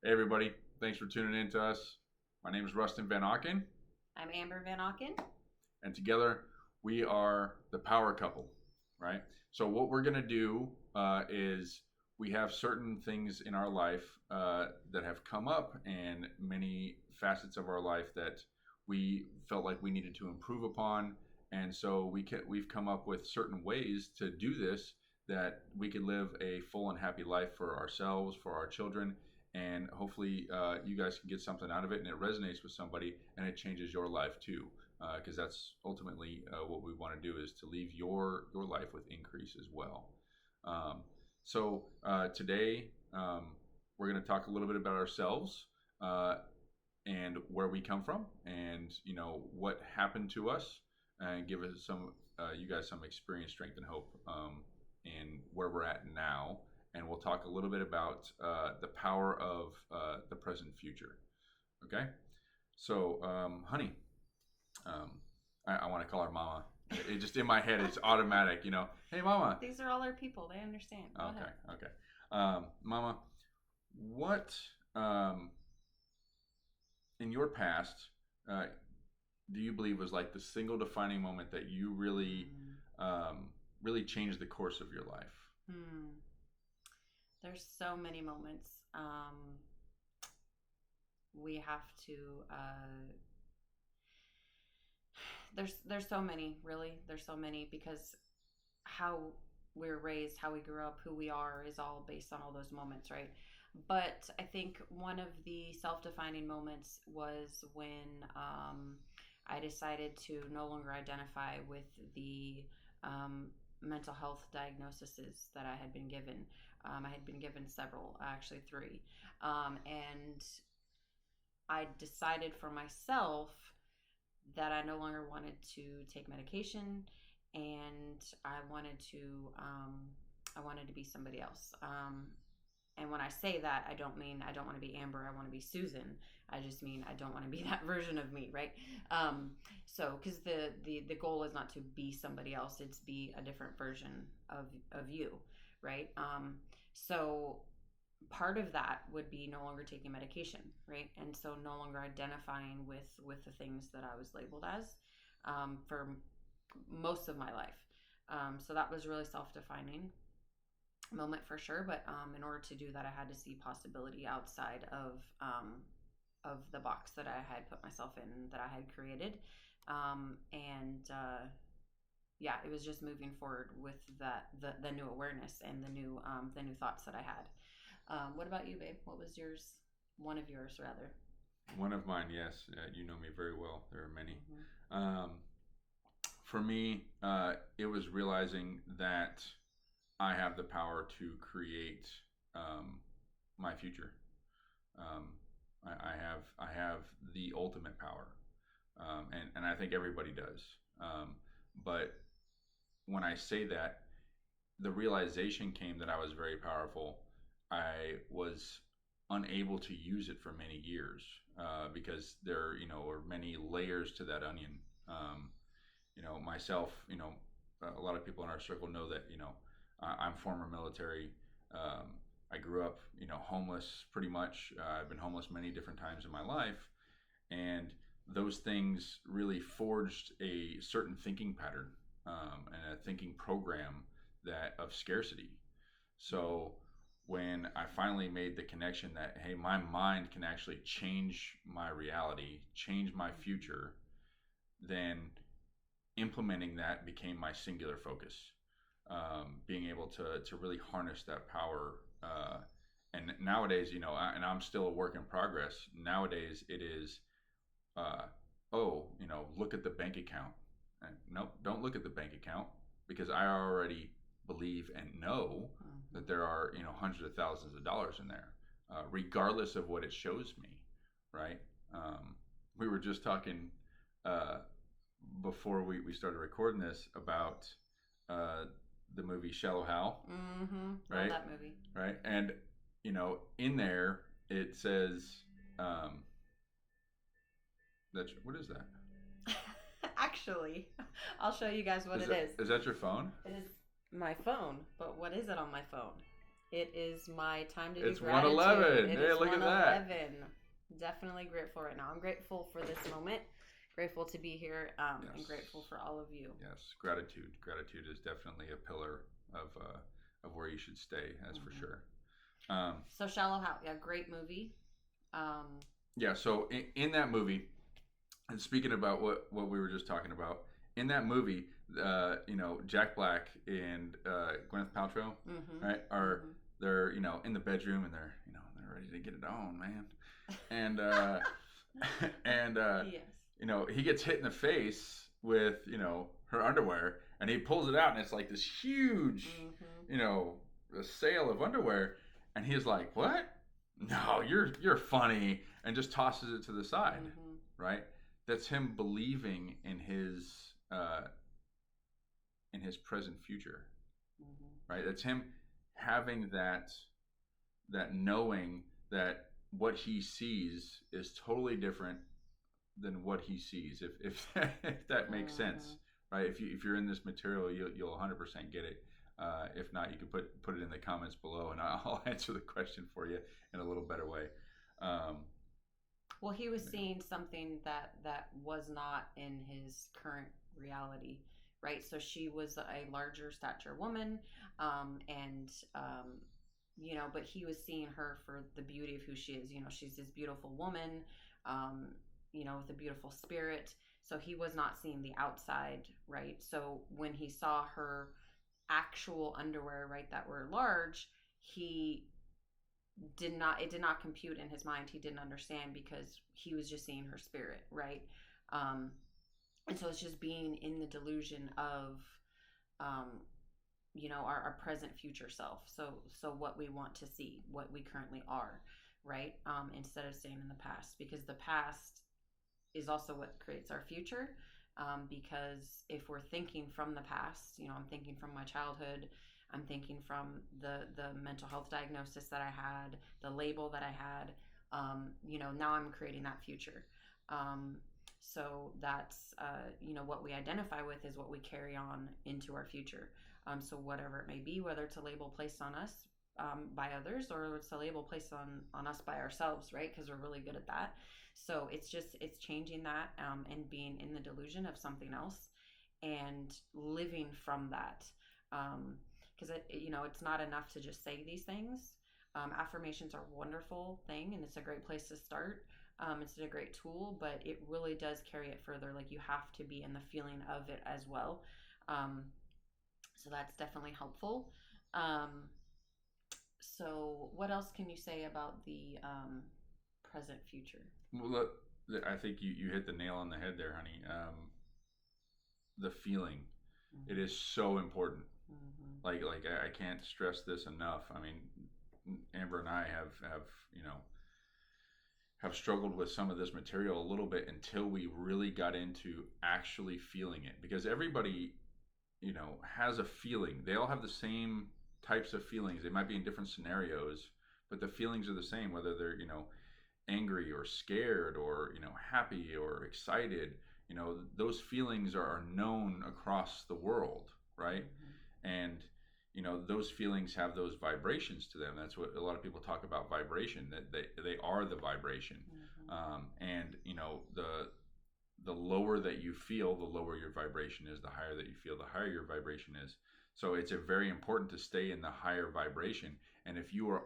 Hey everybody, thanks for tuning in to us. My name is Rustin Van Auken, I'm Amber VanAuken. and together we are the power couple, right? So what we're gonna do is we have certain things in our life that have come up, and many facets of our life that we felt like we needed to improve upon, and so we've come up with certain ways to do this that we can live a full and happy life for ourselves, for our children, and hopefully you guys can get something out of it and it resonates with somebody and it changes your life too, because that's ultimately what we want to do, is to leave your life with increase as well. Today we're going to talk a little bit about ourselves, and where we come from, and what happened to us, and give us some you guys some experience, strength, and hope in where we're at now. And we'll talk a little bit about the power of the present future. Okay, so honey, um, I want to call her mama. It just in my head, it's automatic. Hey mama. These are all our people. They understand. Go Okay, ahead. okay. Mama, what in your past uh, do you believe was like the single defining moment that you really really changed the course of your life? Hmm. There's so many moments. We have to. There's so many. Really, there's so many because how we're raised, how we grew up, who we are is all based on all those moments, right? But I think one of the self-defining moments was when I decided to no longer identify with the mental health diagnoses that I had been given. I had been given several, actually three, and I decided for myself that I no longer wanted to take medication, and I wanted to be somebody else. And when I say that, I don't mean I don't want to be Amber. I want to be Susan. I just mean I don't want to be that version of me, right? Because the goal is not to be somebody else; it's be a different version of you, right? So part of that would be no longer taking medication, right? And so no longer identifying with the things that I was labeled as for most of my life. So that was really self-defining moment for sure. But in order to do that, I had to see possibility outside of the box that I had put myself in, that I had created, and yeah, it was just moving forward with the new awareness and the new thoughts that I had. What about you, babe? What was yours? One of yours, rather. One of mine, yes. You know me very well. There are many. Mm-hmm. Um, for me, it was realizing that I have the power to create my future. Um, I have the ultimate power, and I think everybody does. But when I say that, the realization came that I was very powerful. I was unable to use it for many years because there, are many layers to that onion. Myself, a lot of people in our circle know that, I'm former military. I grew up, homeless pretty much. I've been homeless many different times in my life, and those things really forged a certain thinking pattern and a thinking program that of scarcity. So when I finally made the connection that, hey, my mind can actually change my reality, change my future, then implementing that became my singular focus. Being able to really harness that power. And nowadays, and I'm still a work in progress. Nowadays, it is, uh, oh, look at the bank account. And nope, don't look at the bank account, because I already believe and know Mm-hmm. that there are, hundreds of thousands of dollars in there, regardless of what it shows me, right? We were just talking uh, before we started recording this about uh, the movie Shallow Hal, Mm-hmm. Love right? that movie. Right, and in there it says that, what is that? Actually, I'll show you guys what Is it that is. is that your phone? It is my phone, but what is it on my phone? It is my time to do It's gratitude. 1:11. It Hey, is look at that. 1:11. Definitely grateful right now. I'm grateful for this moment. Grateful to be here, Yes. and grateful for all of you. Yes, gratitude. Gratitude is definitely a pillar of where you should stay. That's for sure. So Shallow Hal, yeah, great movie. Um, Yeah. So in that movie, and speaking about what we were just talking about, in that movie, Jack Black and Gwyneth Paltrow, right, are they're in the bedroom and they're ready to get it on, man, and and yes. He gets hit in the face with her underwear, and he pulls it out, and it's like this huge a sale of underwear, and he's like, "What? No, you're funny," and just tosses it to the side, right? That's him believing in his present future, right? That's him having that knowing that what he sees is totally different than what he sees. If that makes sense, right? If you're in this material, you'll 100% get it. If not, you can put it in the comments below, and I'll answer the question for you in a little better way. Well, he was seeing something that was not in his current reality, right? So she was a larger stature woman, and but he was seeing her for the beauty of who she is. She's this beautiful woman, with a beautiful spirit. So he was not seeing the outside, right? So when he saw her actual underwear, right, that were large, it did not compute in his mind. He didn't understand because he was just seeing her spirit, right? And so it's just being in the delusion of our present future self. So what we want to see, what we currently are, right? Instead of staying in the past, because the past is also what creates our future. Because if we're thinking from the past, I'm thinking from my childhood, I'm thinking from the mental health diagnosis that I had, the label that I had, now I'm creating that future. So that's, what we identify with is what we carry on into our future. So whatever it may be, whether it's a label placed on us by others, or it's a label placed on us by ourselves, right? Because we're really good at that. So it's changing that, and being in the delusion of something else and living from that. Because it's not enough to just say these things. Affirmations are a wonderful thing, and it's a great place to start. It's a great tool, but it really does carry it further. Like, you have to be in the feeling of it as well. So that's definitely helpful. So what else can you say about the present future? Well, look, I think you hit the nail on the head there, honey. The feeling, it is so important. Like I can't stress this enough. I mean, Amber and I have struggled with some of this material a little bit until we really got into actually feeling it, because everybody has a feeling. They all have the same types of feelings. They might be in different scenarios, but the feelings are the same, whether they're angry or scared or happy or excited. Those feelings are known across the world, right? And those feelings have those vibrations to them. That's what a lot of people talk about, vibration, that they are the vibration. And the lower that you feel, the lower your vibration is. The higher that you feel, the higher your vibration is. So it's very important to stay in the higher vibration. And if you are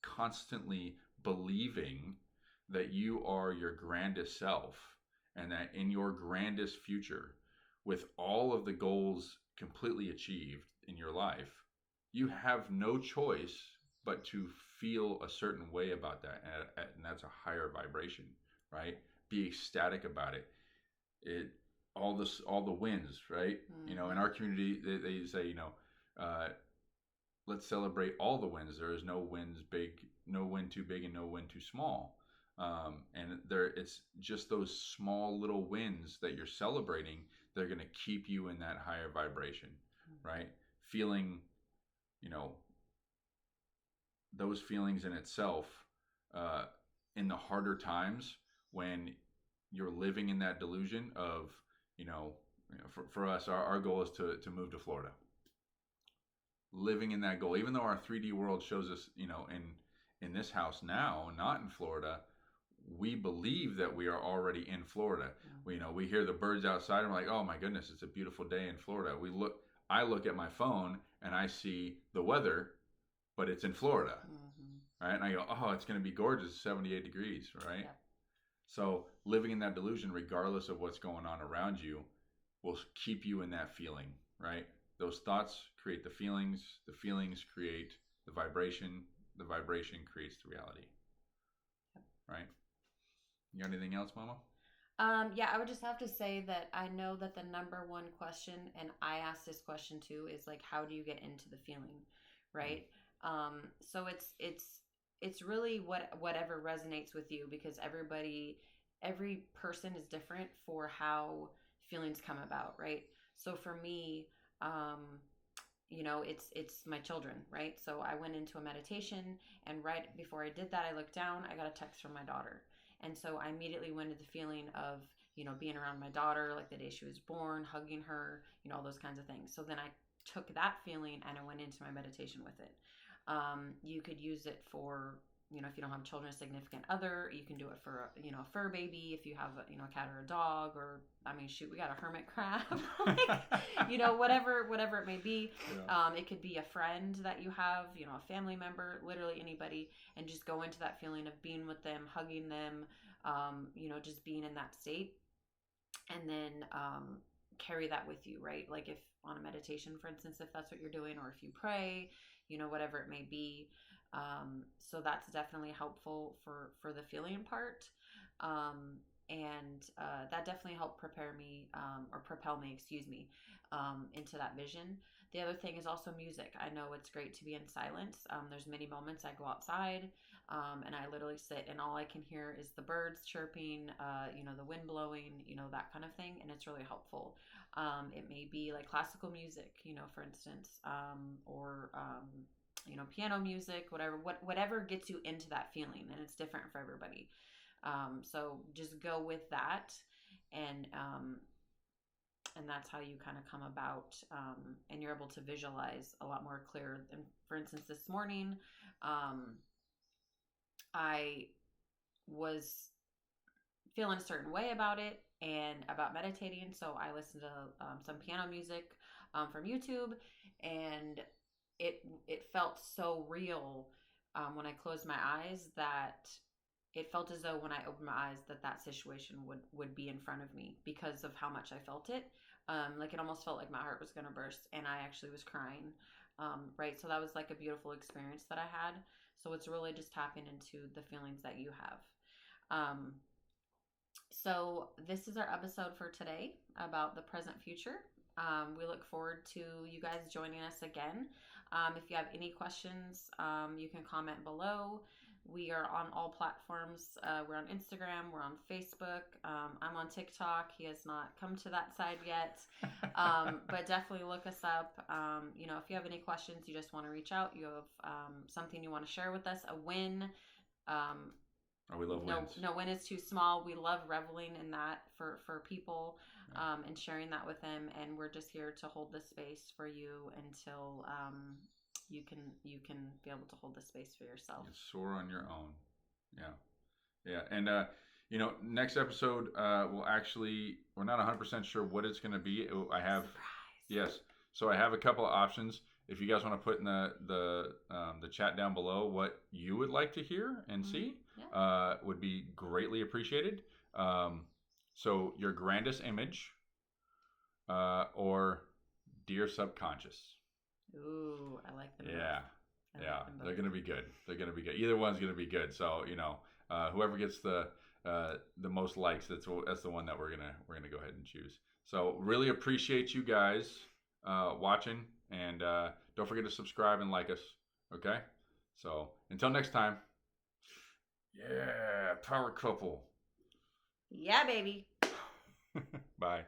constantly believing that you are your grandest self, and that in your grandest future, with all of the goals completely achieved in your life, you have no choice but to feel a certain way about that, and that's a higher vibration, right? Be ecstatic about it. All the wins, right? In our community, they say, let's celebrate all the wins. There is no wins big, no win too big, and no win too small. And it's just those small little wins that you're celebrating. They're going to keep you in that higher vibration, right? Feeling, those feelings in itself, in the harder times when you're living in that delusion of, for us, our goal is to move to Florida. living in that goal. Even though our 3D world shows us, in this house now, not in Florida, we believe that we are already in Florida. We hear the birds outside and we're like, oh my goodness, it's a beautiful day in Florida. I look at my phone and I see the weather, but it's in Florida, right? And I go, oh, it's going to be gorgeous, 78 degrees, right? Yep. So living in that delusion, regardless of what's going on around you, will keep you in that feeling, right? Those thoughts create the feelings create the vibration creates the reality, right? You got anything else, Mama? Yeah, I would just have to say that I know that the number one question, and I asked this question too, is like, how do you get into the feeling, right? So it's really whatever resonates with you, because every person is different for how feelings come about, right? So for me, it's my children, right? So I went into a meditation, and right before I did that, I looked down, I got a text from my daughter. And so I immediately went into the feeling of, being around my daughter, like the day she was born, hugging her, all those kinds of things. So then I took that feeling and I went into my meditation with it. You could use it for, if you don't have children, a significant other. You can do it for, a fur baby, if you have, a cat or a dog, or, shoot, we got a hermit crab, whatever it may be. Yeah. It could be a friend that you have, a family member, literally anybody, and just go into that feeling of being with them, hugging them, just being in that state. And then carry that with you, right? Like if on a meditation, for instance, if that's what you're doing, or if you pray, whatever it may be. So that's definitely helpful for the feeling part. And that definitely helped propel me, into that vision. The other thing is also music. I know it's great to be in silence. There's many moments I go outside, and I literally sit, and all I can hear is the birds chirping, the wind blowing, that kind of thing. And it's really helpful. It may be like classical music, for instance, or, piano music, whatever gets you into that feeling, and it's different for everybody. So just go with that, and that's how you kind of come about, and you're able to visualize a lot more clear. And for instance, this morning, I was feeling a certain way about it and about meditating, so I listened to some piano music from YouTube, and it felt so real when I closed my eyes, that it felt as though when I opened my eyes that situation would be in front of me, because of how much I felt it. Like it almost felt like my heart was going to burst, and I actually was crying. Right. So that was like a beautiful experience that I had. So it's really just tapping into the feelings that you have. So this is our episode for today about the present future. We look forward to you guys joining us again. If you have any questions, you can comment below. We are on all platforms. We're on Instagram. We're on Facebook. I'm on TikTok. He has not come to that side yet. But definitely look us up. If you have any questions, you just want to reach out, you have something you want to share with us, a win. We love wins. No win is too small. We love reveling in that for people, and sharing that with them. And we're just here to hold the space for you until you can be able to hold the space for yourself. You soar on your own. Yeah. And next episode, we're not 100% sure what it's going to be. I have surprise. Yes. So I have a couple of options. If you guys want to put in the chat down below what you would like to hear and see, would be greatly appreciated. So your grandest image, or dear subconscious. Ooh, I like them. Yeah. They're gonna be good. Either one's gonna be good. So whoever gets the most likes, that's the one that we're gonna go ahead and choose. So really appreciate you guys watching, and don't forget to subscribe and like us. Okay. So until next time. Yeah, power couple. Yeah, baby. Bye.